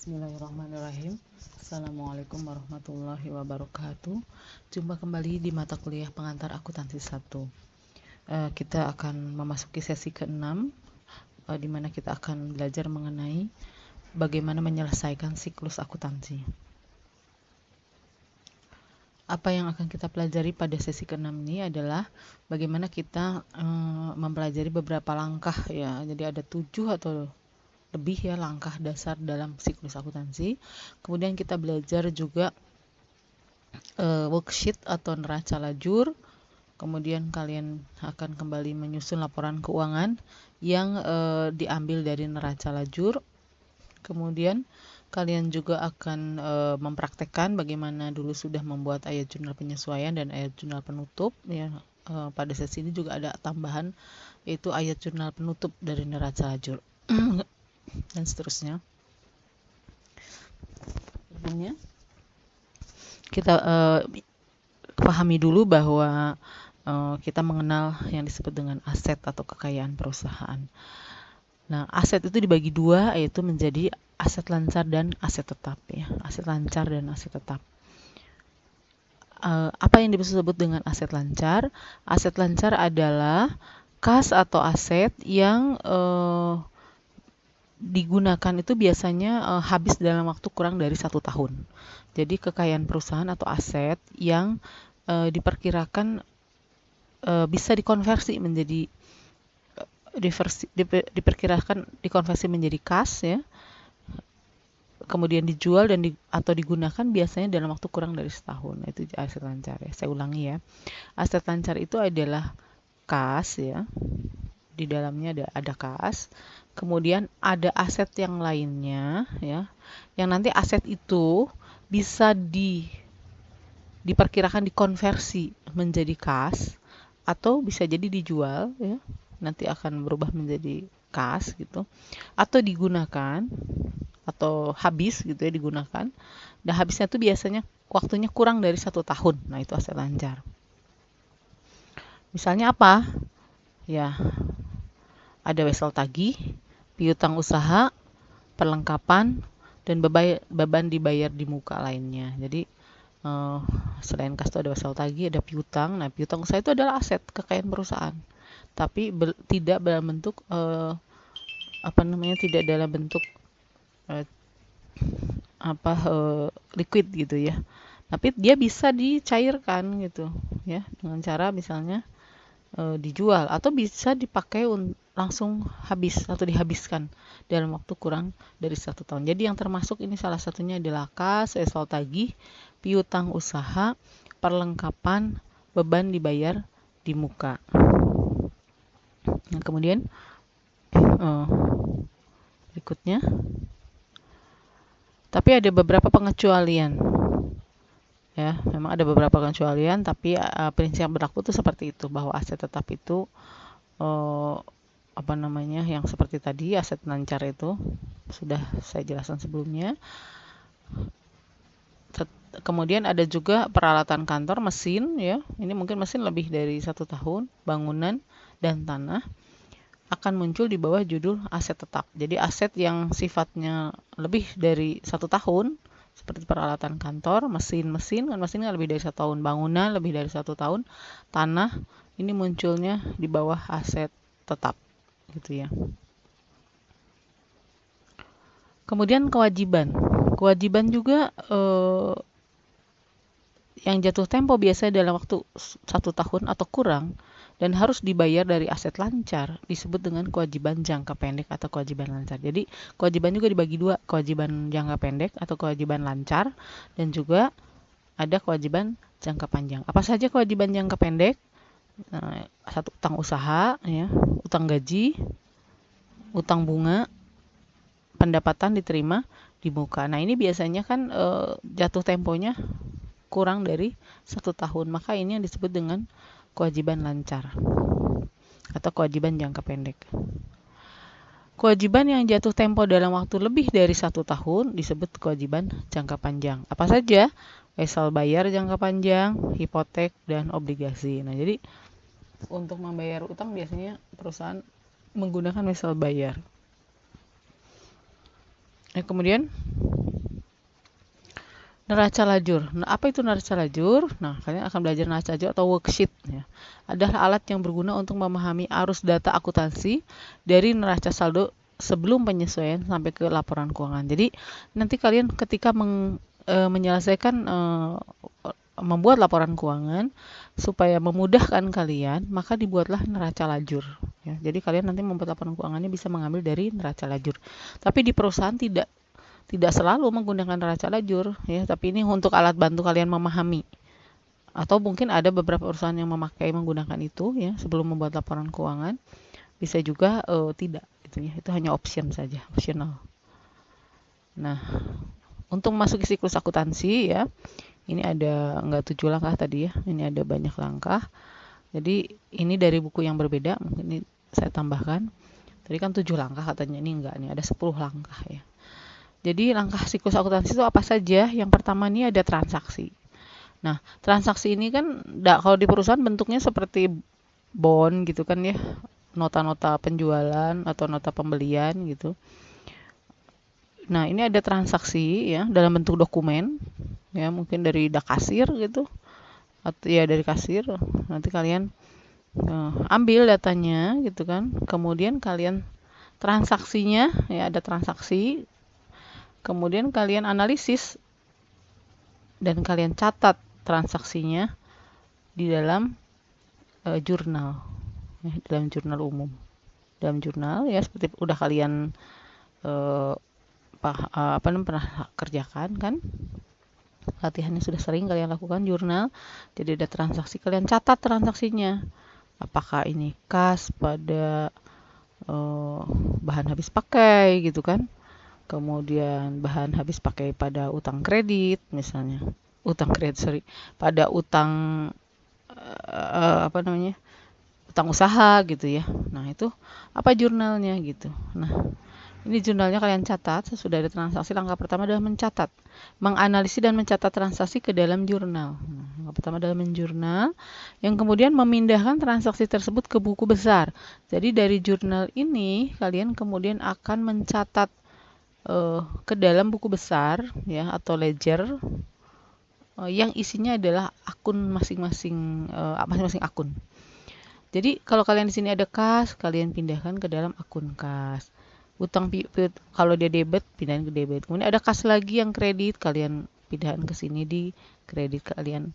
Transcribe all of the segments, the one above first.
Bismillahirrahmanirrahim. Assalamualaikum warahmatullahi wabarakatuh. Jumpa kembali di mata kuliah pengantar akuntansi 1. Kita akan memasuki sesi ke-6, di mana kita akan belajar mengenai bagaimana menyelesaikan siklus akuntansi. Apa yang akan kita pelajari pada sesi ke-6 ini adalah bagaimana kita mempelajari beberapa langkah ya. Jadi ada 7 atau lebih ya langkah dasar dalam siklus akuntansi. Kemudian kita belajar juga worksheet atau neraca lajur. Kemudian kalian akan kembali menyusun laporan keuangan yang diambil dari neraca lajur. Kemudian kalian juga akan mempraktekkan bagaimana dulu sudah membuat ayat jurnal penyesuaian dan ayat jurnal penutup ya. Pada sesi ini juga ada tambahan, yaitu ayat jurnal penutup dari neraca lajur dan seterusnya. Sebelumnya kita pahami dulu bahwa kita mengenal yang disebut dengan aset atau kekayaan perusahaan. Nah, aset itu dibagi dua, yaitu menjadi aset lancar dan aset tetap ya. Aset lancar dan aset tetap. Apa yang disebut dengan aset lancar? Aset lancar adalah kas atau aset yang digunakan itu biasanya habis dalam waktu kurang dari 1 tahun. Jadi kekayaan perusahaan atau aset yang diperkirakan bisa dikonversi menjadi diperkirakan dikonversi menjadi kas ya. Kemudian dijual dan atau digunakan biasanya dalam waktu kurang dari setahun. Itu aset lancar ya. Saya ulangi ya. Aset lancar itu adalah kas ya. Di dalamnya ada kas. Kemudian ada aset yang lainnya ya. Yang nanti aset itu bisa diperkirakan dikonversi menjadi kas atau bisa jadi dijual ya. Nanti akan berubah menjadi kas gitu. Atau digunakan atau habis gitu ya digunakan. Dan habisnya itu biasanya waktunya kurang dari 1 tahun. Nah, itu aset lancar. Misalnya apa? Ya, ada wesel tagih, piutang usaha, perlengkapan, dan beban dibayar di muka lainnya. Jadi selain kas itu ada wesel tagih, ada piutang. Nah, piutang usaha itu adalah aset kekayaan perusahaan, tapi tidak dalam bentuk tidak dalam bentuk liquid gitu ya. Tapi dia bisa dicairkan gitu ya, dengan cara misalnya dijual atau bisa dipakai langsung habis atau dihabiskan dalam waktu kurang dari 1 tahun. Jadi yang termasuk ini salah satunya adalah kas, wesel tagih, piutang usaha, perlengkapan, beban dibayar di muka. Nah, kemudian berikutnya, tapi ada beberapa pengecualian. Ya, memang ada beberapa pengecualian, tapi prinsip yang berlaku itu seperti itu, bahwa aset tetap itu yang seperti tadi aset lancar itu sudah saya jelaskan sebelumnya. Kemudian ada juga peralatan kantor, mesin ya. Ini mungkin mesin lebih dari 1 tahun, bangunan dan tanah akan muncul di bawah judul aset tetap. Jadi aset yang sifatnya lebih dari 1 tahun seperti peralatan kantor, mesin kan lebih dari 1 tahun, bangunan lebih dari 1 tahun, tanah ini munculnya di bawah aset tetap gitu ya. Kemudian kewajiban juga yang jatuh tempo biasanya dalam waktu 1 tahun atau kurang dan harus dibayar dari aset lancar disebut dengan kewajiban jangka pendek atau kewajiban lancar. Jadi kewajiban juga dibagi dua, kewajiban jangka pendek atau kewajiban lancar, dan juga ada kewajiban jangka panjang. Apa saja kewajiban jangka pendek? Satu, utang usaha ya, utang gaji, utang bunga, pendapatan diterima di muka. Nah, ini biasanya kan jatuh temponya kurang dari 1 tahun, maka ini yang disebut dengan kewajiban lancar atau kewajiban jangka pendek. Kewajiban yang jatuh tempo dalam waktu lebih dari 1 tahun disebut kewajiban jangka panjang. Apa saja? Wesel bayar jangka panjang, hipotek, dan obligasi. Nah, jadi untuk membayar utang biasanya perusahaan menggunakan wesel bayar. Kemudian Neraca lajur. Nah, apa itu neraca lajur? Nah, kalian akan belajar neraca lajur atau worksheet ya. Adalah alat yang berguna untuk memahami arus data akuntansi dari neraca saldo sebelum penyesuaian sampai ke laporan keuangan. Jadi, nanti kalian ketika menyelesaikan membuat laporan keuangan supaya memudahkan kalian, maka dibuatlah neraca lajur ya. Jadi kalian nanti membuat laporan keuangannya bisa mengambil dari neraca lajur. Tapi di perusahaan tidak selalu menggunakan neraca lajur ya, tapi ini untuk alat bantu kalian memahami. Atau mungkin ada beberapa perusahaan yang menggunakan itu ya sebelum membuat laporan keuangan. Bisa juga tidak gitu ya. Itu hanya option saja, optional. Nah, untuk memasuki siklus akuntansi ya, ini ada enggak 7 langkah tadi ya. Ini ada banyak langkah. Jadi ini dari buku yang berbeda, mungkin ini saya tambahkan. Tadi kan 7 langkah katanya, ini enggak nih, ada 10 langkah ya. Jadi langkah siklus akuntansi itu apa saja? Yang pertama ini ada transaksi. Nah, transaksi ini kan kalau di perusahaan bentuknya seperti bond gitu kan ya, nota-nota penjualan atau nota pembelian gitu. Nah, ini ada transaksi ya dalam bentuk dokumen ya, mungkin dari kasir gitu atau ya dari kasir. Nanti kalian ambil datanya gitu kan. Kemudian kalian transaksinya ya, ada transaksi. Kemudian kalian analisis dan kalian catat transaksinya di dalam jurnal ya, dalam jurnal umum, dalam jurnal ya seperti udah kalian pernah kerjakan kan, latihannya sudah sering kalian lakukan jurnal. Jadi ada transaksi, kalian catat transaksinya, apakah ini kas pada bahan habis pakai gitu kan, kemudian bahan habis pakai pada utang kredit misalnya, pada utang utang usaha gitu ya. Nah, itu apa jurnalnya gitu. Nah, ini jurnalnya kalian catat. Sesudah ada transaksi, langkah pertama adalah mencatat, menganalisis dan mencatat transaksi ke dalam jurnal. Nah, langkah pertama adalah menjurnal, yang kemudian memindahkan transaksi tersebut ke buku besar. Jadi dari jurnal ini kalian kemudian akan mencatat ke dalam buku besar ya atau ledger yang isinya adalah akun masing-masing akun. Jadi kalau kalian di sini ada kas, kalian pindahkan ke dalam akun kas. Utang kalau dia debit, pindahin ke debit. Kemudian ada kas lagi yang kredit, kalian pindahkan ke sini di kredit kalian.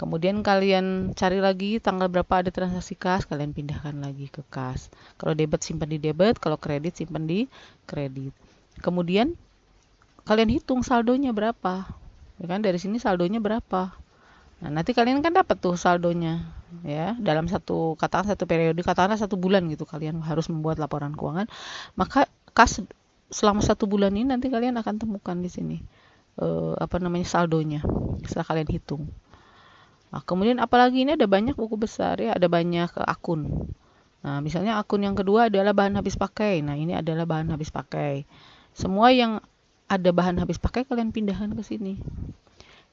Kemudian kalian cari lagi tanggal berapa ada transaksi kas, kalian pindahkan lagi ke kas. Kalau debit simpan di debit, kalau kredit simpan di kredit. Kemudian kalian hitung saldonya berapa. Ya kan, dari sini saldonya berapa. Nah, nanti kalian kan dapat tuh saldonya ya dalam satu periode, katakanlah 1 bulan gitu, kalian harus membuat laporan keuangan. Maka kas selama 1 bulan ini nanti kalian akan temukan di sini saldonya setelah kalian hitung. Nah, kemudian apalagi ini ada banyak buku besar ya, ada banyak akun. Nah, misalnya akun yang kedua adalah bahan habis pakai. Nah, ini adalah bahan habis pakai. Semua yang ada bahan habis pakai kalian pindahkan ke sini.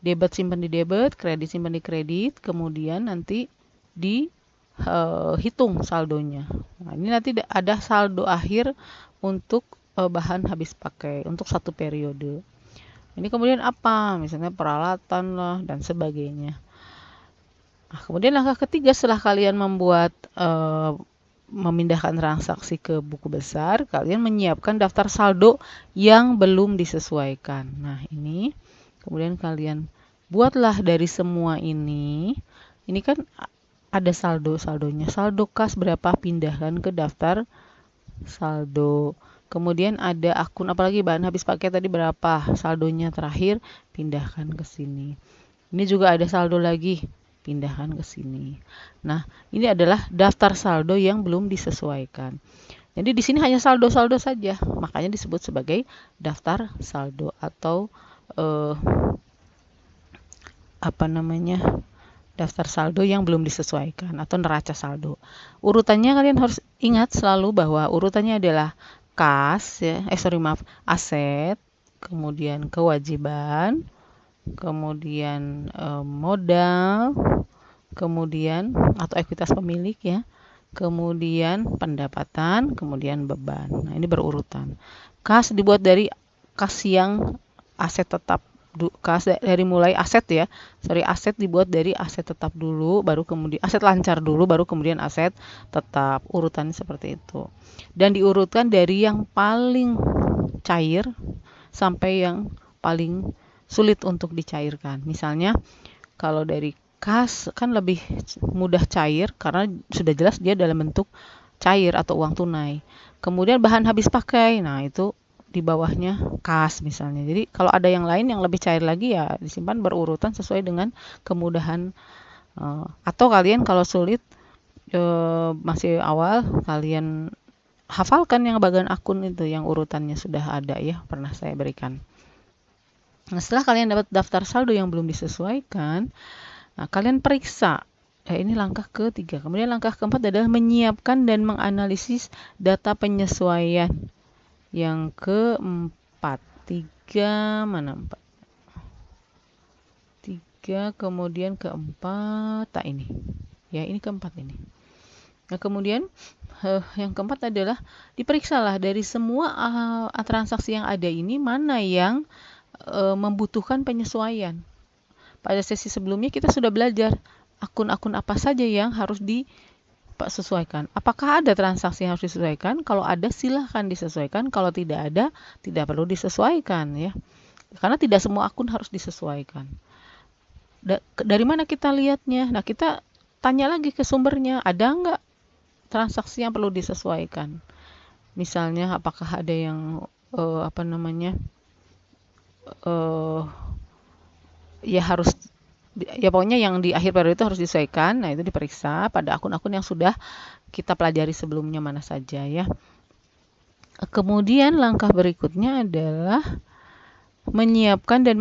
Debit simpan di debit, kredit simpan di kredit, kemudian nanti dihitung saldonya. Nah, ini nanti ada saldo akhir untuk bahan habis pakai untuk 1 periode. Ini kemudian apa? Misalnya peralatan lah dan sebagainya. Nah, kemudian langkah ketiga setelah kalian memindahkan transaksi ke buku besar, kalian menyiapkan daftar saldo yang belum disesuaikan. Nah, ini kemudian kalian buatlah dari semua ini kan ada saldonya. Saldo kas berapa, pindahkan ke daftar saldo. Kemudian ada akun, apalagi bahan habis pakai tadi berapa, saldonya terakhir, pindahkan ke sini. Ini juga ada saldo lagi, pindahkan ke sini. Nah, ini adalah daftar saldo yang belum disesuaikan. Jadi di sini hanya saldo-saldo saja, makanya disebut sebagai daftar saldo atau daftar saldo yang belum disesuaikan atau neraca saldo. Urutannya kalian harus ingat selalu bahwa urutannya adalah kas ya, aset, kemudian kewajiban, kemudian modal, kemudian atau ekuitas pemilik ya, kemudian pendapatan, kemudian beban. Nah, ini berurutan. Kas dibuat dari kas yang aset tetap dari mulai aset ya. Aset dibuat dari aset tetap dulu, baru kemudian aset lancar dulu, baru kemudian aset tetap. Urutannya seperti itu. Dan diurutkan dari yang paling cair sampai yang paling sulit untuk dicairkan. Misalnya kalau dari kas kan lebih mudah cair karena sudah jelas dia dalam bentuk cair atau uang tunai. Kemudian bahan habis pakai, nah itu di bawahnya kas misalnya. Jadi kalau ada yang lain yang lebih cair lagi ya disimpan berurutan sesuai dengan kemudahan. Atau kalian kalau sulit masih awal, kalian hafalkan yang bagian akun itu yang urutannya sudah ada ya, pernah saya berikan. Nah, setelah kalian dapat daftar saldo yang belum disesuaikan, nah kalian periksa. Ini langkah ketiga. Kemudian langkah keempat adalah menyiapkan dan menganalisis data penyesuaian. Yang keempat, mana empat? Tiga, kemudian keempat, ini. Ya, ini keempat ini. Nah, kemudian yang keempat adalah diperiksalah dari semua transaksi yang ada ini mana yang membutuhkan penyesuaian. Pada sesi sebelumnya kita sudah belajar akun-akun apa saja yang harus disesuaikan. Apakah ada transaksi yang harus disesuaikan? Kalau ada silahkan disesuaikan. Kalau tidak ada, tidak perlu disesuaikan ya. Karena tidak semua akun harus disesuaikan. Dari mana kita lihatnya? Nah, kita tanya lagi ke sumbernya. Ada nggak transaksi yang perlu disesuaikan? Misalnya apakah ada yang ya harus ya pokoknya yang di akhir periode itu harus disesuaikan. Nah, itu diperiksa pada akun-akun yang sudah kita pelajari sebelumnya mana saja ya. Kemudian langkah berikutnya adalah menyiapkan dan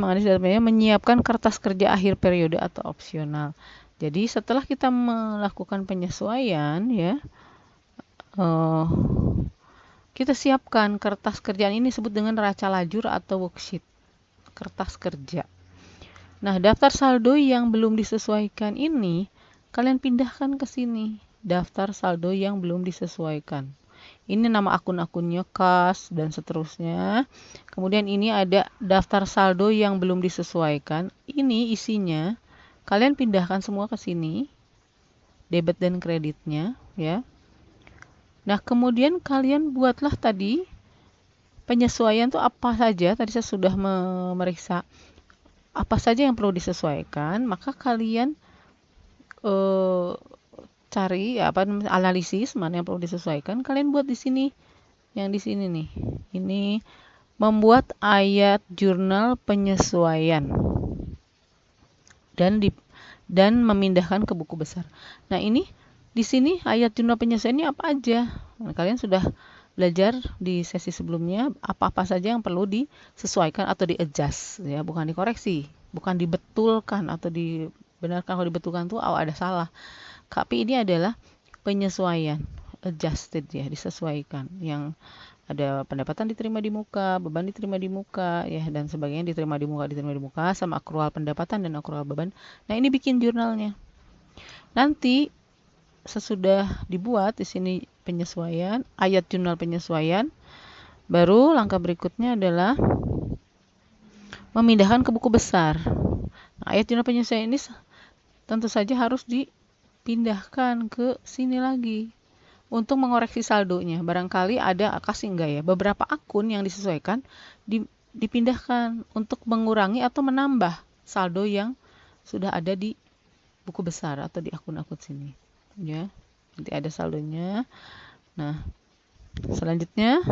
menyiapkan kertas kerja akhir periode atau opsional. Jadi setelah kita melakukan penyesuaian ya, kita siapkan kertas kerjaan ini disebut dengan neraca lajur atau worksheet, kertas kerja. Nah, daftar saldo yang belum disesuaikan ini kalian pindahkan ke sini, daftar saldo yang belum disesuaikan. Ini nama akun-akunnya, kas, dan seterusnya. Kemudian ini ada daftar saldo yang belum disesuaikan. Ini isinya, kalian pindahkan semua ke sini, debit dan kreditnya, ya. Nah, kemudian kalian buatlah tadi penyesuaian itu apa saja. Tadi saya sudah memeriksa apa saja yang perlu disesuaikan, maka kalian cari analisis mana yang perlu disesuaikan, kalian buat di sini. Yang di sini nih. Ini membuat ayat jurnal penyesuaian dan memindahkan ke buku besar. Nah, ini di sini ayat jurnal penyesuaian ini apa aja? Nah, kalian sudah belajar di sesi sebelumnya apa-apa saja yang perlu disesuaikan atau di-adjust ya, bukan dikoreksi, bukan dibetulkan atau dibenarkan. Kalau dibetulkan tuh ada salah. Tapi ini adalah penyesuaian, adjusted ya, disesuaikan. Yang ada pendapatan diterima di muka, beban diterima di muka ya, dan sebagainya diterima di muka sama akrual pendapatan dan akrual beban. Nah, ini bikin jurnalnya. Nanti sesudah dibuat di sini penyesuaian, ayat jurnal penyesuaian, baru langkah berikutnya adalah memindahkan ke buku besar. Nah, ayat jurnal penyesuaian ini tentu saja harus dipindahkan ke sini lagi untuk mengoreksi saldonya. Barangkali ada kasih enggak ya, beberapa akun yang disesuaikan dipindahkan untuk mengurangi atau menambah saldo yang sudah ada di buku besar atau di akun-akun sini ya. Nanti ada saldonya. Nah, selanjutnya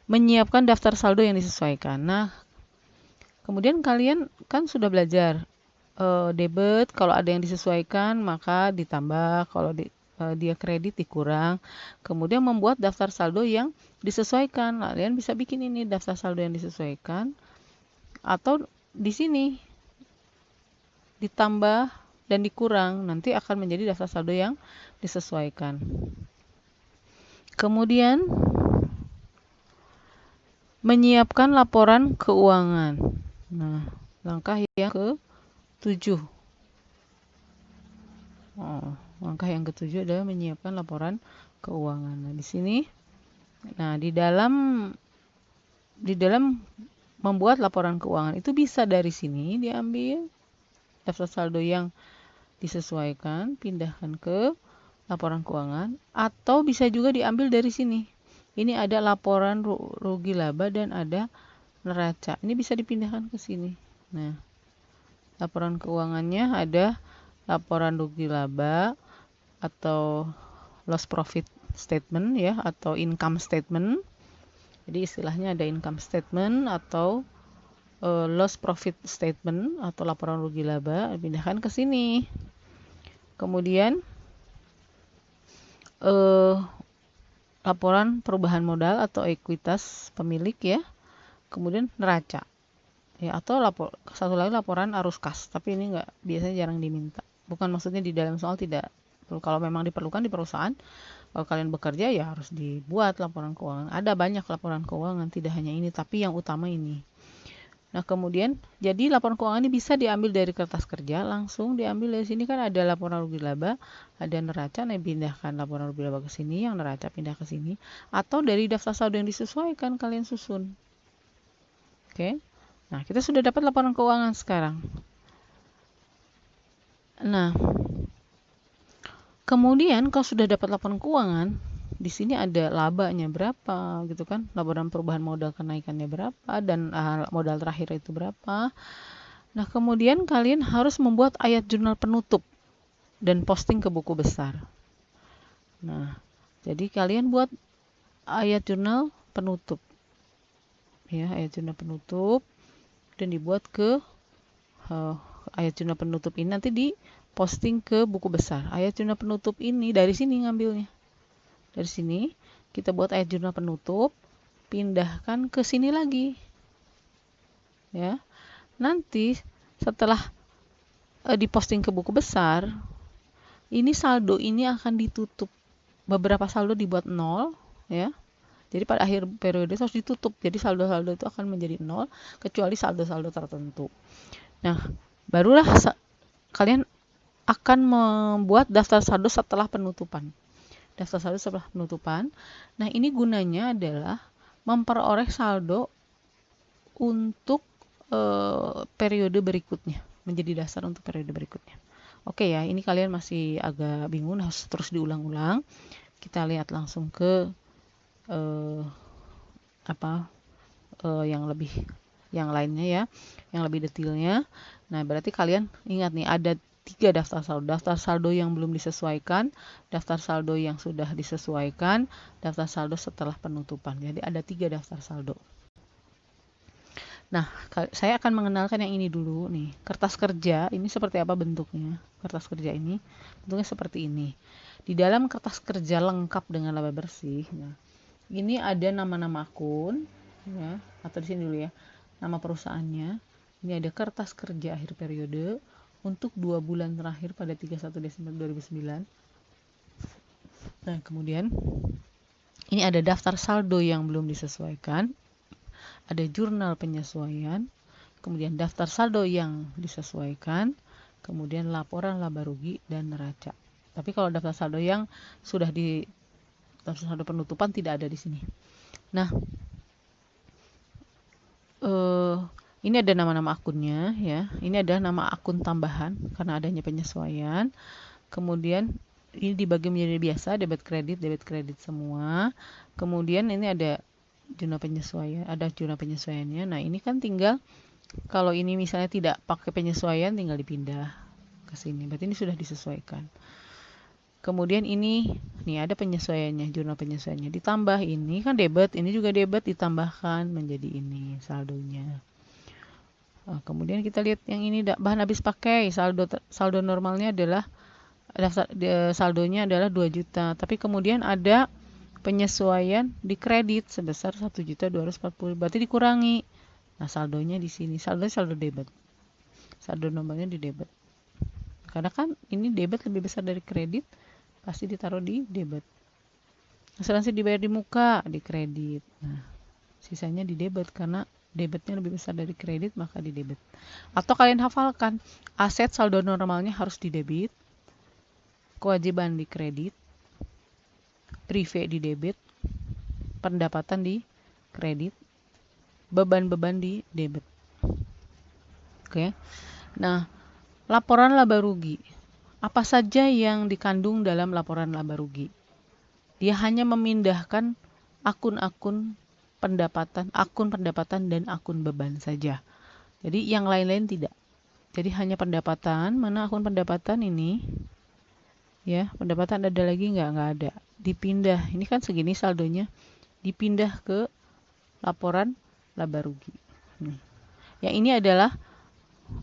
menyiapkan daftar saldo yang disesuaikan. Nah, kemudian kalian kan sudah belajar debit, kalau ada yang disesuaikan maka ditambah, kalau dia kredit dikurang. Kemudian membuat daftar saldo yang disesuaikan. Kalian bisa bikin ini daftar saldo yang disesuaikan, atau di sini ditambah dan dikurang, nanti akan menjadi daftar saldo yang disesuaikan. Kemudian menyiapkan laporan keuangan. Nah, langkah yang ke-7. Langkah yang ke-7 adalah menyiapkan laporan keuangan. Nah, di sini, nah di dalam membuat laporan keuangan itu bisa dari sini diambil daftar saldo yang disesuaikan, pindahkan ke laporan keuangan, atau bisa juga diambil dari sini. Ini ada laporan rugi laba dan ada neraca. Ini bisa dipindahkan ke sini. Nah, laporan keuangannya ada laporan rugi laba atau loss profit statement ya, atau income statement. Jadi istilahnya ada income statement atau loss profit statement atau laporan rugi laba, pindahkan ke sini. Kemudian laporan perubahan modal atau ekuitas pemilik ya. Kemudian neraca. Ya, atau satu lagi laporan arus kas, tapi ini enggak, biasanya jarang diminta. Bukan maksudnya di dalam soal tidak. Kalau memang diperlukan di perusahaan, kalau kalian bekerja ya harus dibuat laporan keuangan. Ada banyak laporan keuangan, tidak hanya ini, tapi yang utama ini. Nah, kemudian jadi laporan keuangan ini bisa diambil dari kertas kerja, langsung diambil dari sini, kan ada laporan rugi laba, ada neraca, nah pindahkan laporan rugi laba ke sini, yang neraca pindah ke sini, atau dari daftar saldo yang disesuaikan kalian susun. Oke. Nah, kita sudah dapat laporan keuangan sekarang. Nah, kemudian kalau sudah dapat laporan keuangan, di sini ada labanya berapa gitu kan, laporan perubahan modal kenaikannya berapa, dan modal terakhir itu berapa. Nah, kemudian kalian harus membuat ayat jurnal penutup dan posting ke buku besar. Nah, jadi kalian buat ayat jurnal penutup. Ya, ayat jurnal penutup dan dibuat ke ayat jurnal penutup ini nanti diposting ke buku besar. Ayat jurnal penutup ini dari sini ngambilnya. Dari sini kita buat ayat jurnal penutup, pindahkan ke sini lagi. Ya. Nanti setelah diposting ke buku besar, ini saldo ini akan ditutup. Beberapa saldo dibuat 0 ya. Jadi pada akhir periode harus ditutup. Jadi saldo-saldo itu akan menjadi 0 kecuali saldo-saldo tertentu. Nah, barulah kalian akan membuat daftar saldo setelah penutupan. Daftar saldo setelah penutupan. Nah, ini gunanya adalah memperoleh saldo untuk periode berikutnya, menjadi dasar untuk periode berikutnya. Oke ya, ini kalian masih agak bingung, harus terus diulang-ulang. Kita lihat langsung ke yang lainnya ya, yang lebih detailnya. Nah, berarti kalian ingat nih, ada 3 daftar saldo. Daftar saldo yang belum disesuaikan, daftar saldo yang sudah disesuaikan, daftar saldo setelah penutupan. Jadi ada 3 daftar saldo. Nah, saya akan mengenalkan yang ini dulu nih. Kertas kerja ini seperti apa bentuknya? Kertas kerja ini bentuknya seperti ini. Di dalam kertas kerja lengkap dengan laba bersih. Nah, ini ada nama-nama akun ya, atau di sini dulu ya. Nama perusahaannya. Ini ada kertas kerja akhir periode untuk 2 bulan terakhir pada 31 Desember 2009. Nah, kemudian ini ada daftar saldo yang belum disesuaikan. Ada jurnal penyesuaian, kemudian daftar saldo yang disesuaikan, kemudian laporan laba rugi dan neraca. Tapi kalau daftar saldo yang sudah di daftar saldo penutupan tidak ada di sini. Nah, ini ada nama-nama akunnya ya. Ini ada nama akun tambahan karena adanya penyesuaian. Kemudian ini dibagi menjadi biasa, debit kredit semua. Kemudian ini ada jurnal penyesuaian, ada jurnal penyesuaiannya. Nah, ini kan tinggal kalau ini misalnya tidak pakai penyesuaian, tinggal dipindah ke sini. Berarti ini sudah disesuaikan. Kemudian ini nih ada penyesuaiannya, jurnal penyesuaiannya. Ditambah ini kan debit, ini juga debit ditambahkan menjadi ini saldonya. Nah, kemudian kita lihat yang ini bahan habis pakai, saldo normalnya adalah saldonya adalah 2 juta. Tapi kemudian ada penyesuaian di kredit sebesar 1.240.000, berarti dikurangi. Nah, saldonya di sini, saldo debit. Saldo normalnya di debit. Karena kan ini debit lebih besar dari kredit, pasti ditaruh di debit. Asuransi dibayar di muka, di kredit. Nah, sisanya di debit karena debitnya lebih besar dari kredit, maka di debit. Atau kalian hafalkan, aset saldo normalnya harus di debit, kewajiban di kredit, prive di debit, pendapatan di kredit, beban-beban di debit. Oke. Nah, laporan laba rugi. Apa saja yang dikandung dalam laporan laba rugi? Dia hanya memindahkan akun pendapatan dan akun beban saja. Jadi yang lain-lain tidak. Jadi hanya pendapatan, mana akun pendapatan ini? Ya, pendapatan ada lagi nggak ada. Dipindah, ini kan segini saldonya, dipindah ke laporan laba rugi. Yang ini adalah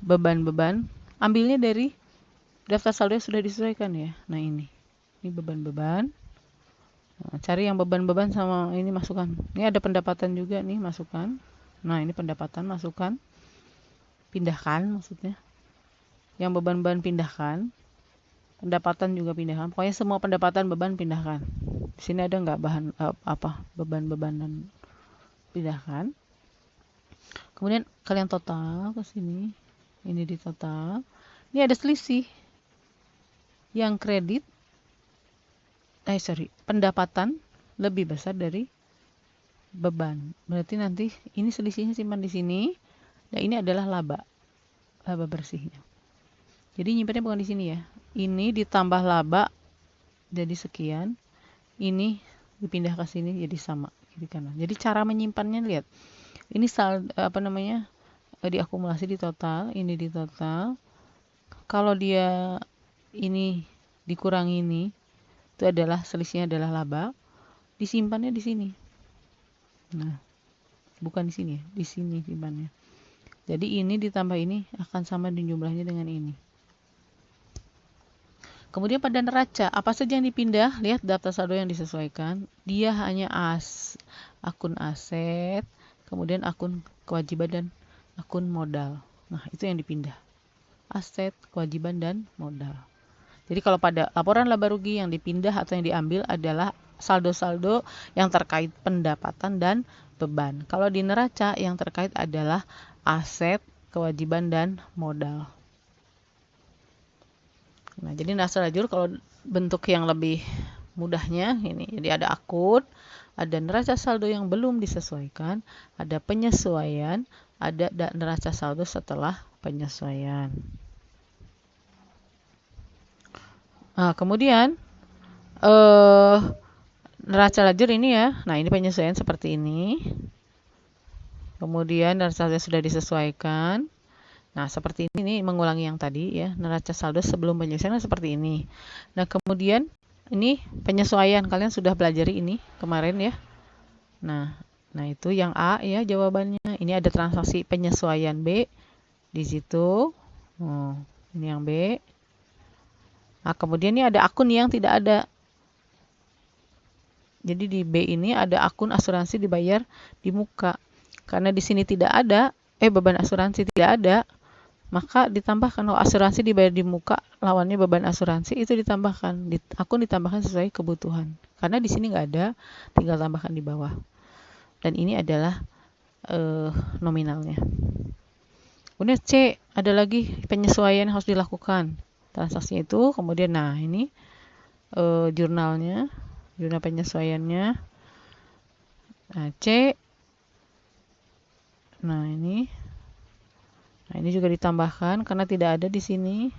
beban-beban, ambilnya dari daftar saldo yang sudah disesuaikan ya. Nah ini beban-beban. Nah, cari yang beban-beban sama ini masukkan. Ini ada pendapatan juga nih, masukkan. Nah ini pendapatan, masukkan. Pindahkan maksudnya. Yang beban-beban pindahkan. Pendapatan juga pindahkan. Pokoknya semua pendapatan beban pindahkan. Di sini ada nggak bahan beban-beban dan pindahkan. Kemudian kalian total ke sini. Ini di total. Ini ada selisih. Yang kredit pendapatan lebih besar dari beban. Berarti nanti ini selisihnya simpan di sini. Dan ini adalah laba bersihnya. Jadi nyimpannya bukan di sini ya. Ini ditambah laba jadi sekian. Ini dipindah ke sini jadi sama kiri kanan. Jadi cara menyimpannya lihat. Ini diakumulasi di total, ini di total. Kalau dia ini dikurangi ini, itu adalah selisihnya adalah laba, disimpannya di sini. Nah, bukan di sini ya, di sini simpannya. Jadi ini ditambah ini akan sama di jumlahnya dengan ini. Kemudian pada neraca, apa saja yang dipindah? Lihat daftar saldo yang disesuaikan. Dia hanya akun aset, kemudian akun kewajiban dan akun modal. Nah, itu yang dipindah. Aset, kewajiban, dan modal. Jadi kalau pada laporan laba rugi yang dipindah atau yang diambil adalah saldo-saldo yang terkait pendapatan dan beban. Kalau di neraca yang terkait adalah aset, kewajiban, dan modal. Nah, jadi neraca lajur kalau bentuk yang lebih mudahnya ini. Jadi ada akun, ada neraca saldo yang belum disesuaikan, ada penyesuaian, ada neraca saldo setelah penyesuaian. Nah, kemudian neraca lajur ini ya. Nah, ini penyesuaian seperti ini. Kemudian neraca saldo sudah disesuaikan. Nah, seperti ini mengulangi yang tadi ya. Neraca saldo sebelum penyesuaian seperti ini. Nah, kemudian ini penyesuaian. Kalian sudah pelajari ini kemarin ya. Nah itu yang A ya jawabannya. Ini ada transaksi penyesuaian B di situ. Ini yang B. Nah, kemudian ini ada akun yang tidak ada. Jadi di B ini ada akun asuransi dibayar di muka. Karena di sini tidak ada, beban asuransi tidak ada, maka ditambahkan. Kalau asuransi dibayar di muka, lawannya beban asuransi itu ditambahkan. Akun ditambahkan sesuai kebutuhan. Karena di sini nggak ada, tinggal tambahkan di bawah. Dan ini adalah nominalnya. Kemudian C, ada lagi penyesuaian yang harus dilakukan. Transaksinya itu, kemudian ini jurnalnya, jurnal penyesuaiannya. Nah, C. Nah, ini juga ditambahkan karena tidak ada di sini.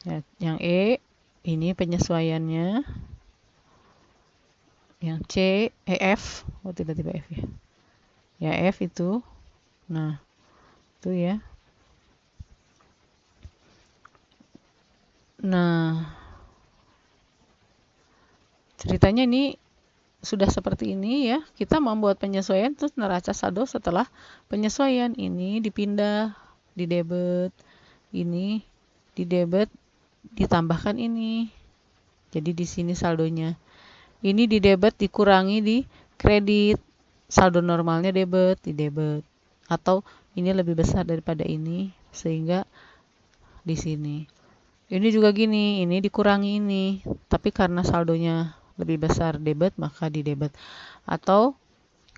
Ya, yang E, ini penyesuaiannya. Yang C, F, tiba-tiba F ya. Ya, F itu. Nah, itu ya. Nah, ceritanya ini sudah seperti ini ya. Kita membuat penyesuaian terus neraca saldo setelah penyesuaian. Ini dipindah di debit, ini di debit ditambahkan ini. Jadi di sini saldonya. Ini di debit dikurangi di kredit. Saldo normalnya debit di debit. Atau ini lebih besar daripada ini sehingga di sini. Ini juga gini, ini dikurangi ini. Tapi karena saldonya lebih besar debit, maka di debit. Atau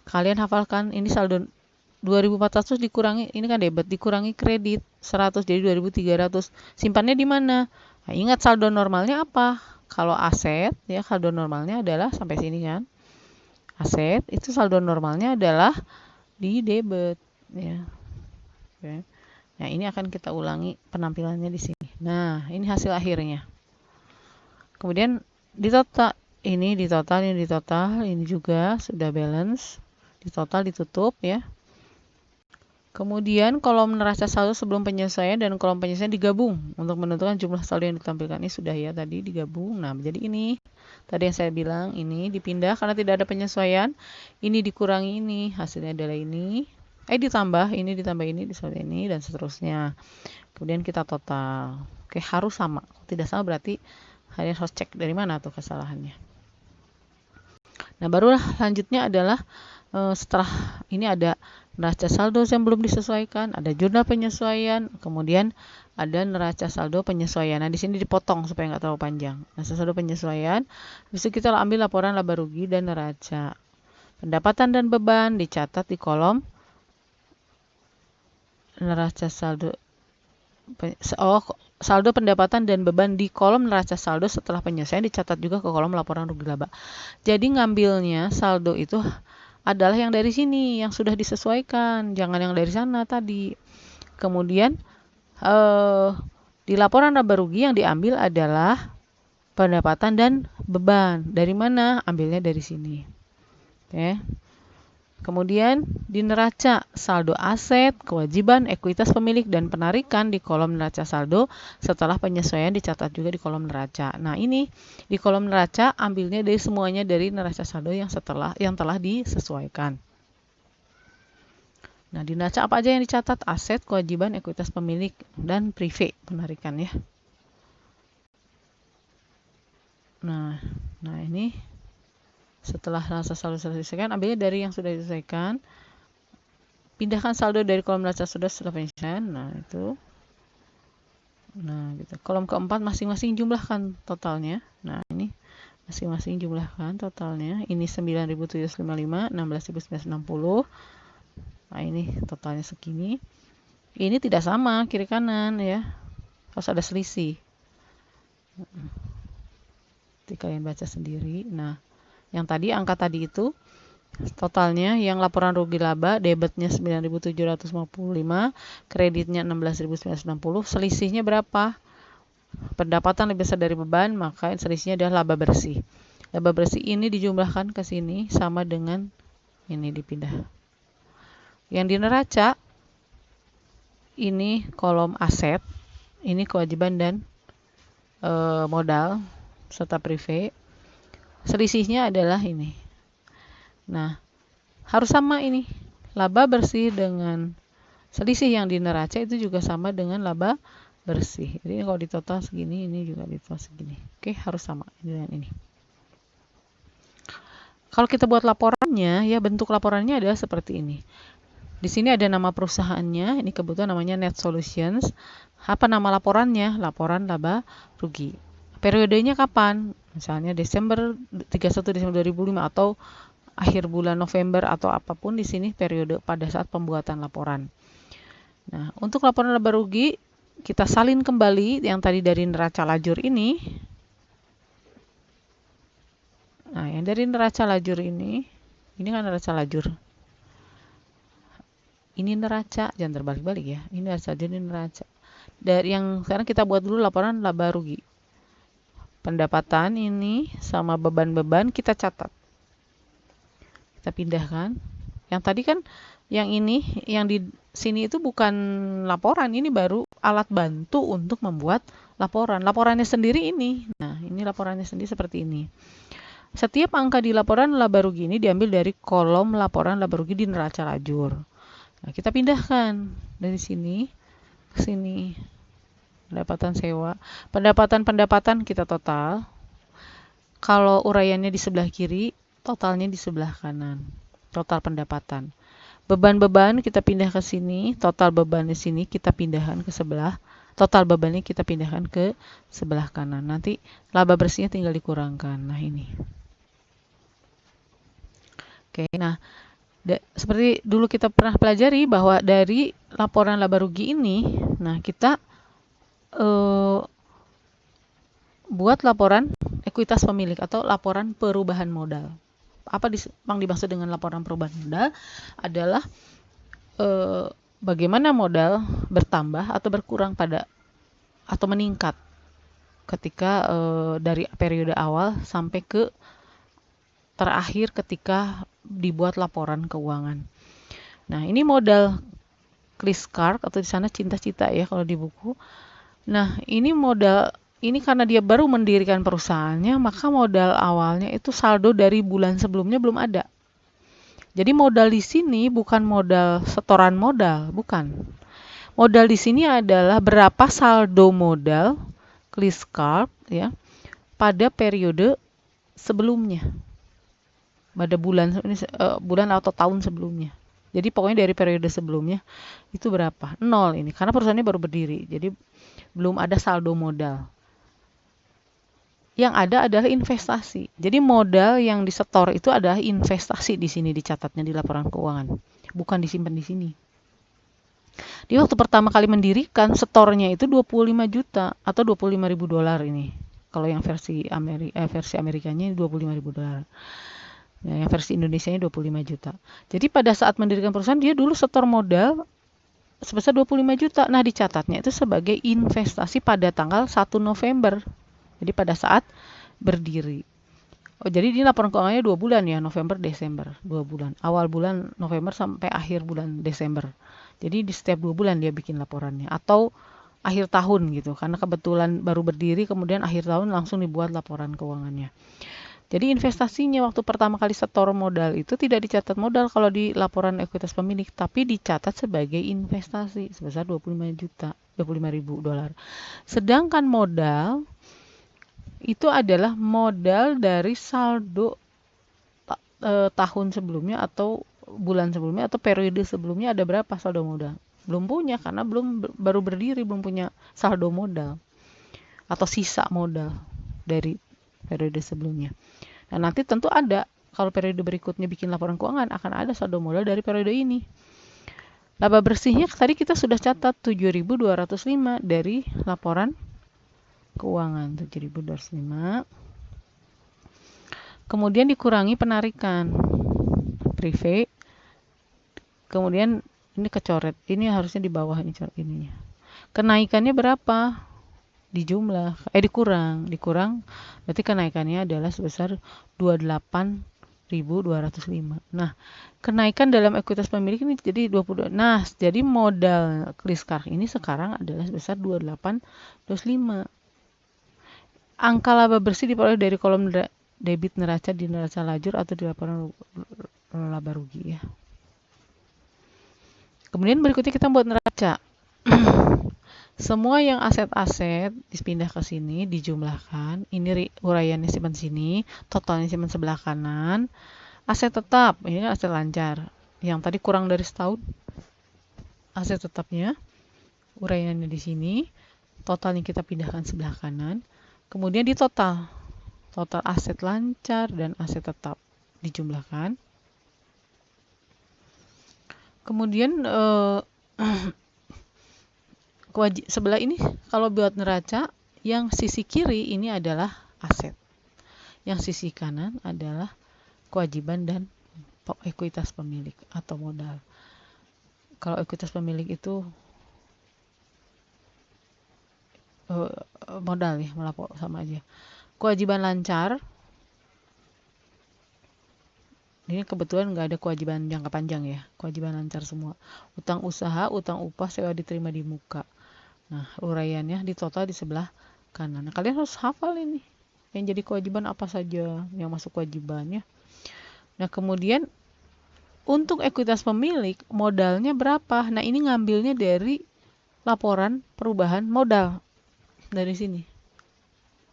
kalian hafalkan ini saldo 2.400 dikurangi, ini kan debit, dikurangi kredit 100 jadi 2.300. Simpannya di mana? Nah, ingat saldo normalnya apa? Kalau aset ya saldo normalnya adalah sampai sini kan. aset, itu saldo normalnya adalah di debit ya. Oke. Nah, ini akan kita ulangi penampilannya di sini. Nah, ini hasil akhirnya. Kemudian di total, ini juga sudah balance. Di total ditutup ya. Kemudian kolom neraca saldo sebelum penyesuaian dan kolom penyesuaian digabung untuk menentukan jumlah saldo yang ditampilkan. Ini sudah ya tadi digabung. Nah, jadi ini tadi yang saya bilang ini dipindah karena tidak ada penyesuaian. Ini dikurangi ini, hasilnya adalah ini. Ditambah ini, dan seterusnya. Kemudian kita total. Oke, harus sama. Kalau tidak sama berarti harus cek dari mana tuh kesalahannya. Nah, barulah lanjutnya adalah setelah ini ada neraca saldo yang belum disesuaikan, ada jurnal penyesuaian, kemudian ada neraca saldo penyesuaian. Nah, di sini dipotong supaya nggak terlalu panjang. Neraca saldo penyesuaian, habis itu kita ambil laporan laba rugi dan neraca. Pendapatan dan beban dicatat di kolom neraca saldo. Saldo pendapatan dan beban di kolom neraca saldo setelah penyesuaian dicatat juga ke kolom laporan rugi laba. Jadi ngambilnya saldo itu adalah yang dari sini, yang sudah disesuaikan, jangan yang dari sana tadi. Kemudian di laporan laba rugi yang diambil adalah pendapatan dan beban. Dari mana? Ambilnya dari sini. Oke. Kemudian di neraca saldo aset, kewajiban, ekuitas pemilik, dan penarikan di kolom neraca saldo setelah penyesuaian dicatat juga di kolom neraca. Nah, ini di kolom neraca ambilnya dari semuanya dari neraca saldo yang telah disesuaikan. Nah, di neraca apa aja yang dicatat? Aset, kewajiban, ekuitas pemilik, dan prive penarikan ya. Nah ini setelah neraca saldo disesuaikan, ambilnya dari yang sudah disesuaikan. Pindahkan saldo dari kolom neraca saldo setelah penyesuaian. Nah, itu. Nah, gitu. Kolom keempat masing-masing jumlahkan totalnya. Nah, ini masing-masing jumlahkan totalnya. Ini 9.755, 16.960. Nah, ini totalnya segini. Ini tidak sama kiri kanan ya. Harus ada selisih. Nanti kalian baca sendiri. Nah, yang tadi angka tadi itu totalnya yang laporan rugi laba debitnya 9.755, kreditnya 16.960, selisihnya berapa? Pendapatan lebih besar dari beban, maka selisihnya adalah laba bersih. Laba bersih ini dijumlahkan ke sini sama dengan ini dipindah. Yang di neraca ini kolom aset, ini kewajiban dan modal serta prive. Selisihnya adalah ini. Nah, harus sama ini. Laba bersih dengan selisih yang di neraca itu juga sama dengan laba bersih. Jadi kalau ditotal segini, ini juga ditotal segini. Oke, harus sama dengan ini. Kalau kita buat laporannya, ya bentuk laporannya adalah seperti ini. Di sini ada nama perusahaannya, ini kebetulan namanya Net Solutions. Apa nama laporannya? Laporan laba rugi. Periodenya kapan? Misalnya 31 Desember 2005 atau akhir bulan November atau apapun di sini periode pada saat pembuatan laporan. Nah, untuk laporan laba rugi kita salin kembali yang tadi dari neraca lajur ini. Nah, yang dari neraca lajur ini kan neraca lajur. Ini neraca, jangan terbalik-balik ya. Ini neraca lajur, ini neraca. Dari yang sekarang kita buat dulu laporan laba rugi. Pendapatan ini sama beban-beban kita catat. Kita pindahkan. Yang tadi kan yang ini, yang di sini itu bukan laporan, ini baru alat bantu untuk membuat laporan. Laporannya sendiri ini. Nah, ini laporannya sendiri seperti ini. Setiap angka di laporan laba rugi ini diambil dari kolom laporan laba rugi di neraca lajur. Nah, kita pindahkan dari sini ke sini. Pendapatan sewa. Pendapatan kita total. Kalau uraiannya di sebelah kiri, totalnya di sebelah kanan. Total pendapatan. Beban-beban kita pindah ke sini, total beban di sini kita pindahkan ke sebelah, total bebannya kita pindahkan ke sebelah kanan. Nanti laba bersihnya tinggal dikurangkan. Nah, ini. Oke, nah seperti dulu kita pernah pelajari bahwa dari laporan laba rugi ini, nah kita buat laporan ekuitas pemilik atau laporan perubahan modal. Yang dimaksud dengan laporan perubahan modal adalah bagaimana modal bertambah atau berkurang atau meningkat ketika dari periode awal sampai ke terakhir ketika dibuat laporan keuangan. Nah, ini modal Cliscark atau di sana Cinta-Cita ya kalau di buku. Nah, ini karena dia baru mendirikan perusahaannya, maka modal awalnya itu saldo dari bulan sebelumnya belum ada. Jadi modal di sini bukan modal setoran modal, bukan. Modal di sini adalah berapa saldo modal Cliscark ya pada periode sebelumnya. Pada bulan atau tahun sebelumnya. Jadi pokoknya dari periode sebelumnya itu berapa? 0 ini karena perusahaannya baru berdiri. Jadi belum ada saldo modal. Yang ada adalah investasi. Jadi modal yang disetor itu adalah investasi di sini dicatatnya di laporan keuangan, bukan disimpan di sini. Di waktu pertama kali mendirikan setornya itu 25 juta atau 25 ribu dolar ini. Kalau yang versi Amerikanya 25 ribu dolar. Ya, yang versi Indonesianya 25 juta. Jadi pada saat mendirikan perusahaan dia dulu setor modal sebesar 25 juta. Nah, dicatatnya itu sebagai investasi pada tanggal 1 November. Jadi pada saat berdiri. Oh, jadi ini laporan keuangannya 2 bulan ya, November, Desember, 2 bulan. Awal bulan November sampai akhir bulan Desember. Jadi di setiap 2 bulan dia bikin laporannya atau akhir tahun gitu. Karena kebetulan baru berdiri kemudian akhir tahun langsung dibuat laporan keuangannya. Jadi investasinya waktu pertama kali setor modal itu tidak dicatat modal kalau di laporan ekuitas pemilik, tapi dicatat sebagai investasi sebesar 25 ribu dolar. Sedangkan modal itu adalah modal dari saldo tahun sebelumnya atau bulan sebelumnya atau periode sebelumnya ada berapa saldo modal. Belum punya karena baru berdiri, belum punya saldo modal atau sisa modal dari periode sebelumnya. Nah, nanti tentu ada, kalau periode berikutnya bikin laporan keuangan, akan ada saldo modal dari periode ini. Laba bersihnya tadi kita sudah catat 7.205 dari laporan keuangan. 7.205. Kemudian dikurangi penarikan. Privé. Kemudian ini kecoret. Ini harusnya di bawah ini coret ininya. Kenaikannya berapa? Dikurang berarti kenaikannya adalah sebesar 28.205. Nah, kenaikan dalam ekuitas pemilik ini jadi 22. Nah, jadi modal Cliscark ini sekarang adalah sebesar 28.25. Angka laba bersih diperoleh dari kolom debit neraca di neraca lajur atau di laporan laba rugi ya. Kemudian berikutnya kita buat neraca. Semua yang aset-aset dipindah ke sini, dijumlahkan. Ini uraiannya simpan sini, totalnya simpan sebelah kanan. Aset tetap, ini kan aset lancar. Yang tadi kurang dari setahun. Aset tetapnya, uraiannya di sini. Totalnya kita pindahkan sebelah kanan. Kemudian di total. Total aset lancar dan aset tetap dijumlahkan. Kemudian sebelah ini kalau buat neraca yang sisi kiri ini adalah aset, yang sisi kanan adalah kewajiban dan ekuitas pemilik atau modal. Kalau ekuitas pemilik itu modal ya, melapor sama aja. Kewajiban lancar ini kebetulan nggak ada kewajiban jangka panjang ya, kewajiban lancar semua. Utang usaha, utang upah, sewa diterima di muka. Nah, uraiannya di total di sebelah kanan. Nah, kalian harus hafal ini. Yang jadi kewajiban apa saja yang masuk kewajibannya. Nah, kemudian untuk ekuitas pemilik modalnya berapa? Nah, ini ngambilnya dari laporan perubahan modal. Dari sini.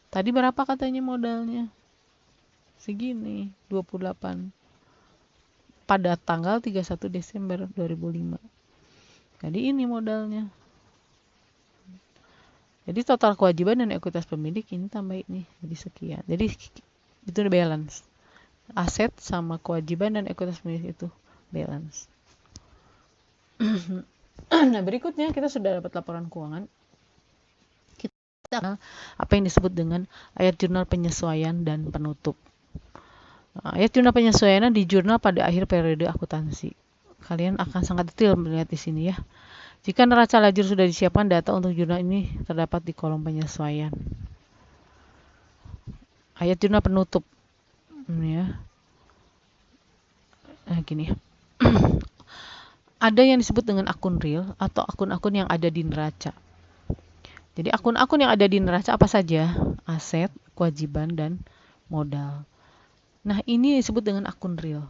Tadi berapa katanya modalnya? Segini, 28. Pada tanggal 31 Desember 2005. Jadi ini modalnya. Jadi total kewajiban dan ekuitas pemilik ini tambah ini jadi sekian. Jadi itu balance. Aset sama kewajiban dan ekuitas pemilik itu balance. Nah, berikutnya kita sudah dapat laporan keuangan. Kita apa yang disebut dengan ayat jurnal penyesuaian dan penutup. Ayat jurnal penyesuaian di jurnal pada akhir periode akuntansi. Kalian akan sangat detail melihat di sini ya. Jika neraca lajur sudah disiapkan, data untuk jurnal ini terdapat di kolom penyesuaian. Ayat jurnal penutup. Ya. Nah, gini ya. Ada yang disebut dengan akun real atau akun-akun yang ada di neraca. Jadi akun-akun yang ada di neraca apa saja? Aset, kewajiban, dan modal. Nah, ini disebut dengan akun real.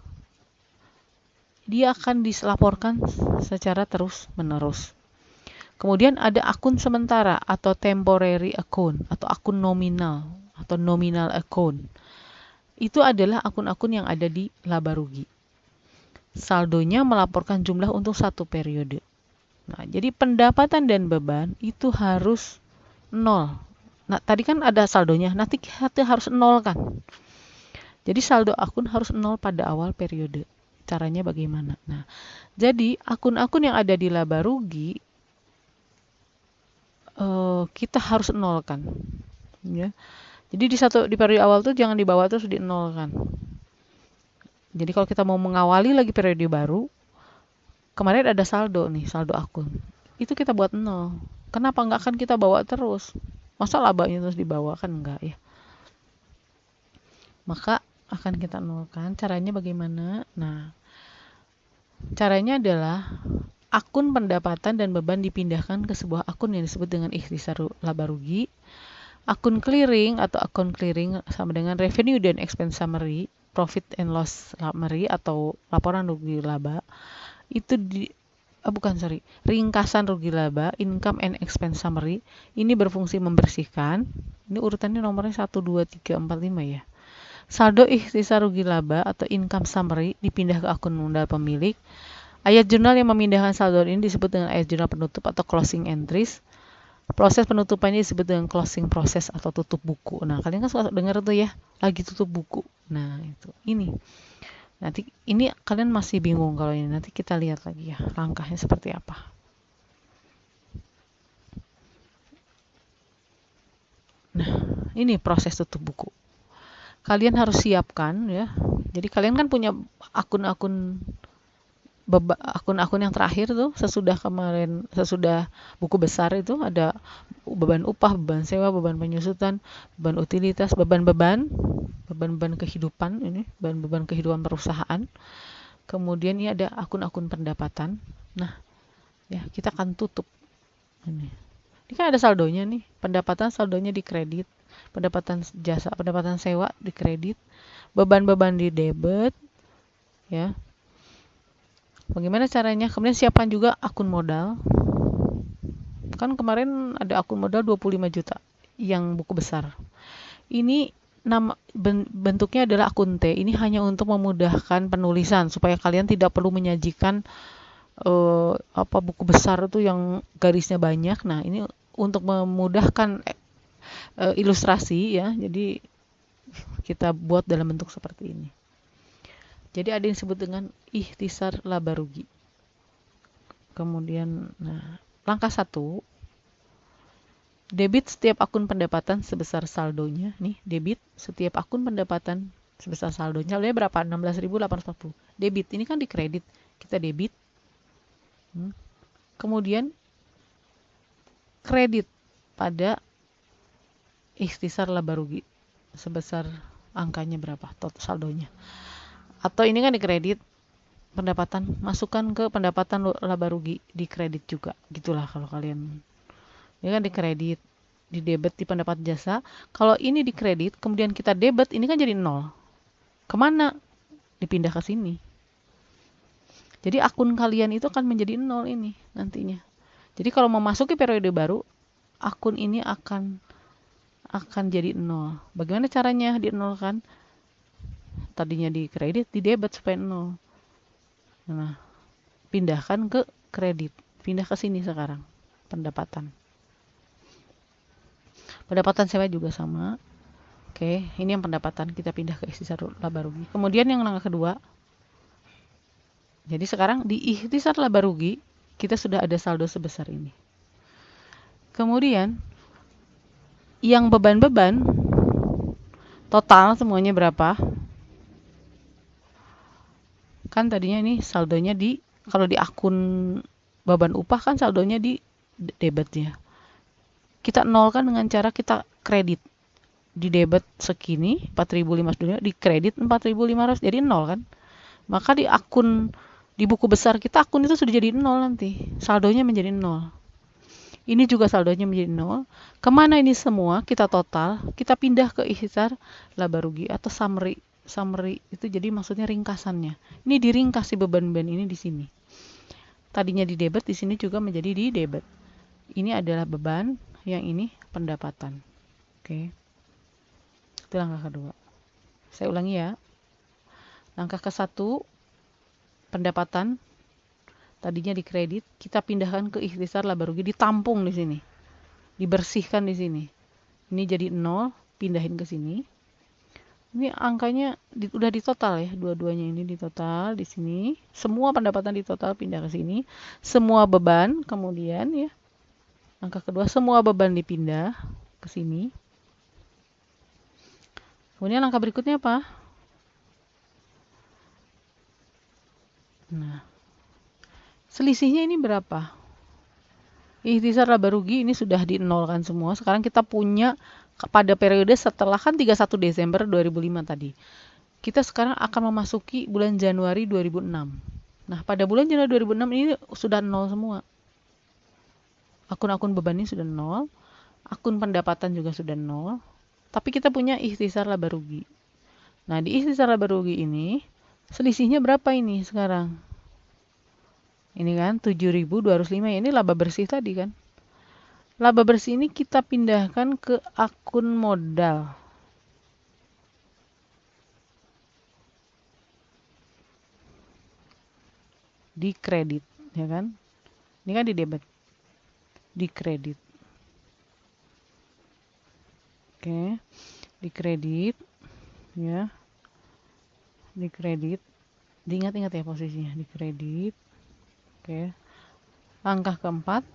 Dia akan dilaporkan secara terus-menerus. Kemudian ada akun sementara atau temporary account atau akun nominal atau nominal account. Itu adalah akun-akun yang ada di laba rugi. Saldonya melaporkan jumlah untuk satu periode. Nah, jadi pendapatan dan beban itu harus nol. Nah, tadi kan ada saldonya, nanti kita harus nol kan. Jadi saldo akun harus nol pada awal periode. Caranya bagaimana? Nah, jadi akun-akun yang ada di laba rugi kita harus nolkan. Ya. Jadi di periode awal tuh jangan dibawa terus di nolkan. Jadi kalau kita mau mengawali lagi periode baru, kemarin ada saldo nih, saldo akun. Itu kita buat nol. Kenapa nggak akan kita bawa terus? Masa labanya terus dibawa kan enggak ya? Maka akan kita nolkan. Caranya bagaimana? Nah, caranya adalah akun pendapatan dan beban dipindahkan ke sebuah akun yang disebut dengan ikhtisar laba rugi. Akun clearing atau akun clearing sama dengan revenue dan expense summary, profit and loss summary atau laporan rugi laba. Itu ringkasan rugi laba, income and expense summary. Ini berfungsi membersihkan. Ini urutannya nomornya 1, 2, 3, 4, 5 ya. Saldo ikhtisar rugi laba atau income summary dipindah ke akun modal pemilik. Ayat jurnal yang memindahkan saldo ini disebut dengan ayat jurnal penutup atau closing entries. Proses penutupannya disebut dengan closing process atau tutup buku. Nah, kalian kan suka dengar tuh ya, lagi tutup buku. Nah, itu. Ini. Nanti ini kalian masih bingung kalau ini. Nanti kita lihat lagi ya, langkahnya seperti apa. Nah, ini proses tutup buku. Kalian harus siapkan ya. Jadi kalian kan punya akun-akun yang terakhir tuh sesudah buku besar itu ada beban upah, beban sewa, beban penyusutan, beban utilitas, beban-beban kehidupan ini, beban kehidupan perusahaan. Kemudian ini ada akun-akun pendapatan. Nah, ya kita akan tutup ini. Ini kan ada saldonya nih, pendapatan saldonya di kredit, pendapatan jasa, pendapatan sewa di kredit, beban-beban di debit, ya. Bagaimana caranya? Kemudian siapkan juga akun modal. Kan kemarin ada akun modal 25 juta yang buku besar. Ini bentuknya adalah akun T. Ini hanya untuk memudahkan penulisan supaya kalian tidak perlu menyajikan buku besar itu yang garisnya banyak. Nah, ini untuk memudahkan ilustrasi ya. Jadi kita buat dalam bentuk seperti ini. Jadi ada yang disebut dengan ikhtisar laba rugi. Kemudian langkah 1, debit setiap akun pendapatan sebesar saldonya. Nih, debit setiap akun pendapatan sebesar saldonya. Saldonya berapa? 16.840. Debit, ini kan di kredit. Kita debit. Kemudian kredit pada ikhtisar laba rugi sebesar angkanya berapa? Total saldonya. Atau ini kan di kredit pendapatan, masukkan ke pendapatan laba rugi di kredit juga. Gitulah kalau kalian. Ini kan di kredit, di debit di pendapat jasa. Kalau ini di kredit, kemudian kita debit, ini kan jadi 0. Kemana? Dipindah ke sini. Jadi akun kalian itu akan menjadi 0 ini nantinya. Jadi kalau memasuki periode baru, akun ini akan jadi 0. Bagaimana caranya di 0 kan? Tadinya di kredit, di debit supaya 0. Nah, pindahkan ke kredit. Pindah ke sini sekarang. Pendapatan sewa juga sama. Oke, ini yang pendapatan, kita pindah ke ikhtisar laba rugi. Kemudian yang langkah kedua, jadi sekarang di ikhtisar laba rugi kita sudah ada saldo sebesar ini. Kemudian yang beban-beban total semuanya berapa? Kan tadinya ini saldonya kalau di akun beban upah kan saldonya di debit ya. Kita nolkan dengan cara kita kredit. Di debit segini 4.500, di kredit 4.500, jadi nol kan. Maka di buku besar kita akun itu sudah jadi nol nanti. Saldonya menjadi nol. Ini juga saldonya menjadi nol. Kemana ini semua? Kita total, kita pindah ke ikhtisar laba rugi atau summary. Summary itu jadi maksudnya ringkasannya. Ini diringkas si beban-beban ini di sini. Tadinya di debit, di sini juga menjadi di debit. Ini adalah beban, yang ini pendapatan. Oke. Itu langkah kedua. Saya ulangi ya. Langkah ke-1, pendapatan. Tadinya di kredit, kita pindahkan ke ikhtisar laba rugi, ditampung di sini. Dibersihkan di sini. Ini jadi 0, pindahin ke sini. Ini angkanya udah ditotal ya, dua-duanya ini ditotal di sini. Semua pendapatan ditotal pindah ke sini. Semua beban kemudian ya. Langkah kedua, semua beban dipindah ke sini. Kemudian langkah berikutnya apa? Nah, selisihnya ini berapa? Ikhtisar laba rugi ini sudah dinolkan semua. Sekarang kita punya pada periode setelah kan 31 Desember 2005 tadi. Kita sekarang akan memasuki bulan Januari 2006. Nah, pada bulan Januari 2006 ini sudah nol semua. Akun-akun beban ini sudah nol. Akun pendapatan juga sudah nol. Tapi kita punya ikhtisar laba rugi. Nah, di ikhtisar laba rugi ini selisihnya berapa ini sekarang? Ini kan 7.205, ini laba bersih tadi kan. Laba bersih ini kita pindahkan ke akun modal. Di kredit, ya kan? Ini kan di debit. Di kredit. Oke. Di kredit ya. Di kredit. Diingat-ingat ya posisinya, di kredit. Oke. Langkah keempat,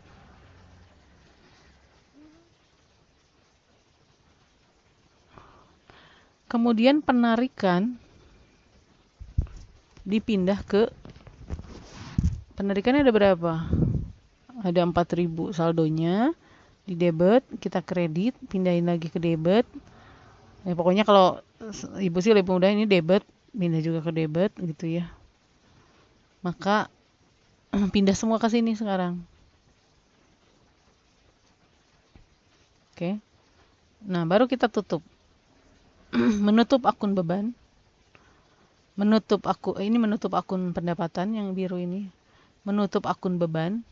kemudian penarikan dipindah ke penarikannya ada berapa? Ada 4.000 saldonya di debit, kita kredit, pindahin lagi ke debit. Ya, pokoknya kalau ibu sih lebih mudah ini debit, pindah juga ke debit gitu ya. Maka pindah semua ke sini sekarang. Oke. Nah, baru kita tutup. Menutup akun beban. Menutup akun pendapatan yang biru ini. Menutup akun beban.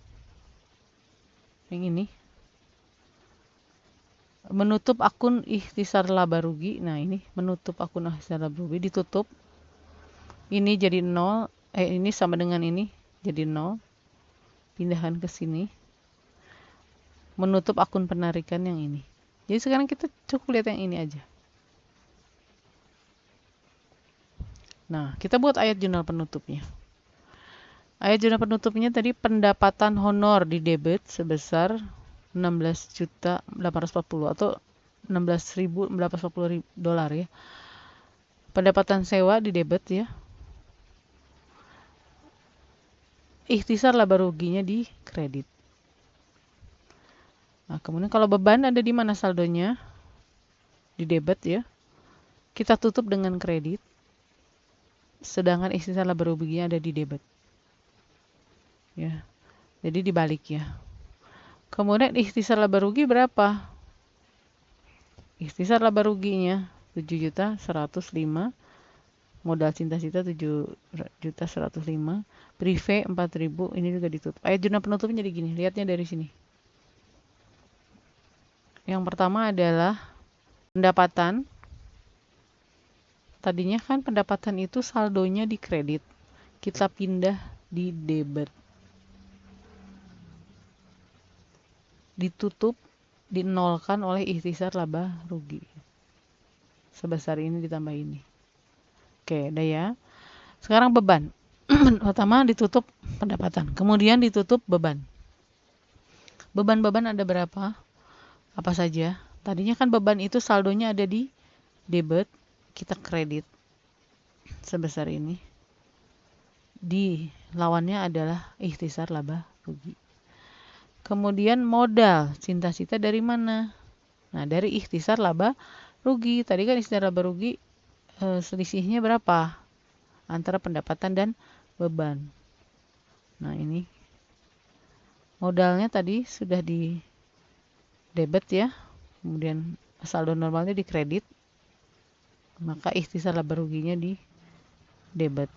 Yang ini. Menutup akun ikhtisar laba rugi. Nah, ini menutup akun ikhtisar laba rugi, ditutup. Ini jadi 0, ini sama dengan ini jadi 0. Pindahkan ke sini. Menutup akun penarikan yang ini. Jadi sekarang kita cukup lihat yang ini aja. Nah, kita buat ayat jurnal penutupnya. Ayat jurnal penutupnya tadi pendapatan honor di debit sebesar 16.840 atau 16.840 dolar ya. Pendapatan sewa di debit ya. Ikhtisar laba ruginya di kredit. Nah, kemudian kalau beban ada di mana saldonya? Di debit ya. Kita tutup dengan kredit. Sedangkan ikhtisar laba ruginya ada di debit. Ya. Jadi dibalik ya. Kemudian ikhtisar laba rugi berapa? Ikhtisar laba ruginya 7.105. Modal cinta-cinta 7.105. Prive 4.000, ini juga ditutup. Ayat jurnal penutupnya jadi gini, lihatnya dari sini. Yang pertama adalah pendapatan. Tadinya kan pendapatan itu saldonya di kredit. Kita pindah di debit. Ditutup, dinolkan oleh ikhtisar laba rugi. Sebesar ini ditambah ini. Oke, udah ya. Sekarang beban. Pertama ditutup pendapatan, kemudian ditutup beban. Beban-beban ada berapa? Apa saja? Tadinya kan beban itu saldonya ada di debit, kita kredit sebesar ini. lawannya adalah ikhtisar laba rugi. Kemudian modal, cita-cita dari mana? Nah, dari ikhtisar laba rugi. Tadi kan ikhtisar laba rugi selisihnya berapa? Antara pendapatan dan beban. Nah, ini modalnya tadi sudah di debit ya. Kemudian saldo normalnya di kredit. Maka ikhtisar laba ruginya di debit.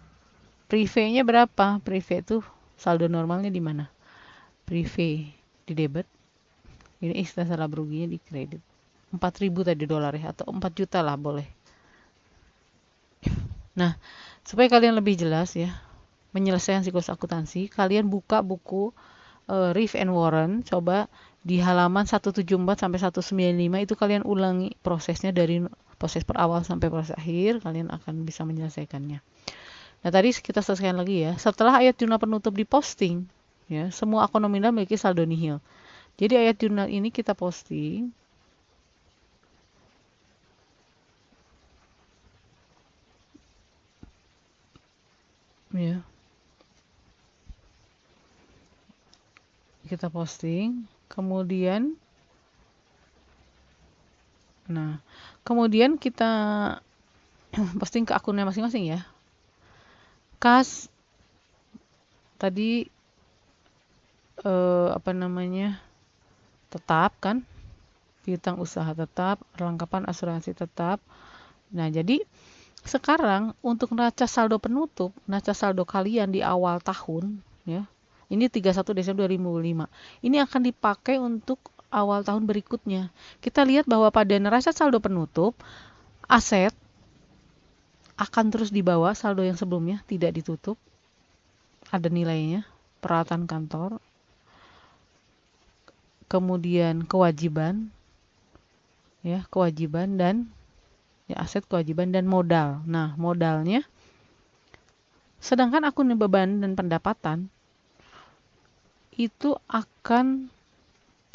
Prive-nya berapa? Prive itu saldo normalnya di mana? Prive di debit. Ini ikhtisar laba ruginya di kredit. 4.000 tadi dolar ya, atau 4 juta lah boleh. Nah, supaya kalian lebih jelas ya, menyelesaikan siklus akuntansi, kalian buka buku Riff and Warren, coba di halaman 174 sampai 195 itu kalian ulangi prosesnya dari proses perawal sampai proses akhir, kalian akan bisa menyelesaikannya. Nah, tadi kita selesaikan lagi ya. Setelah ayat jurnal penutup diposting, ya, semua akun nominal memiliki saldo nihil. Jadi ayat jurnal ini kita posting. Ya. Kita posting, kemudian kita posting ke akunnya masing-masing ya. Kas tadi tetap kan, piutang usaha tetap, perlengkapan asuransi tetap. Nah, jadi sekarang untuk neraca saldo penutup, neraca saldo kalian di awal tahun ya. Ini 31 Desember 2005. Ini akan dipakai untuk awal tahun berikutnya. Kita lihat bahwa pada neraca saldo penutup, aset akan terus dibawa, saldo yang sebelumnya tidak ditutup. Ada nilainya, peralatan kantor. Kemudian kewajiban ya, kewajiban dan ya, aset, kewajiban dan modal. Nah, modalnya sedangkan akun beban dan pendapatan itu akan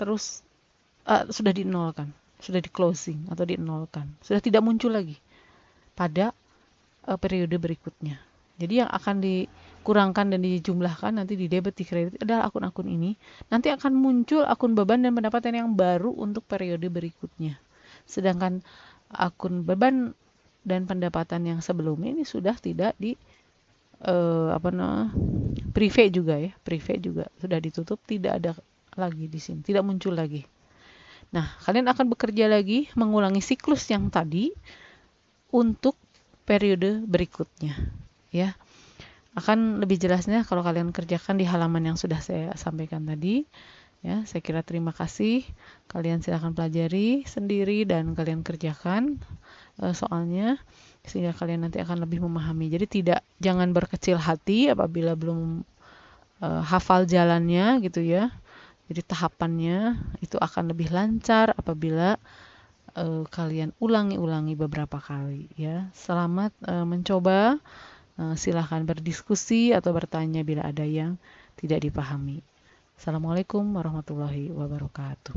terus sudah dinolkan, sudah di closing atau dinolkan, sudah tidak muncul lagi pada periode berikutnya. Jadi yang akan dikurangkan dan dijumlahkan nanti di debit, di kredit adalah akun-akun ini. Nanti akan muncul akun beban dan pendapatan yang baru untuk periode berikutnya. Sedangkan akun beban dan pendapatan yang sebelumnya ini sudah tidak di prive juga ya, prive juga sudah ditutup, tidak ada lagi di sini, tidak muncul lagi. Nah, kalian akan bekerja lagi mengulangi siklus yang tadi untuk periode berikutnya ya. Akan lebih jelasnya kalau kalian kerjakan di halaman yang sudah saya sampaikan tadi ya. Saya kira terima kasih, kalian silakan pelajari sendiri dan kalian kerjakan soalnya sehingga kalian nanti akan lebih memahami. Jadi jangan berkecil hati apabila belum hafal jalannya gitu ya. Jadi tahapannya itu akan lebih lancar apabila kalian ulangi beberapa kali ya. Selamat mencoba. Silahkan berdiskusi atau bertanya bila ada yang tidak dipahami. Assalamualaikum warahmatullahi wabarakatuh.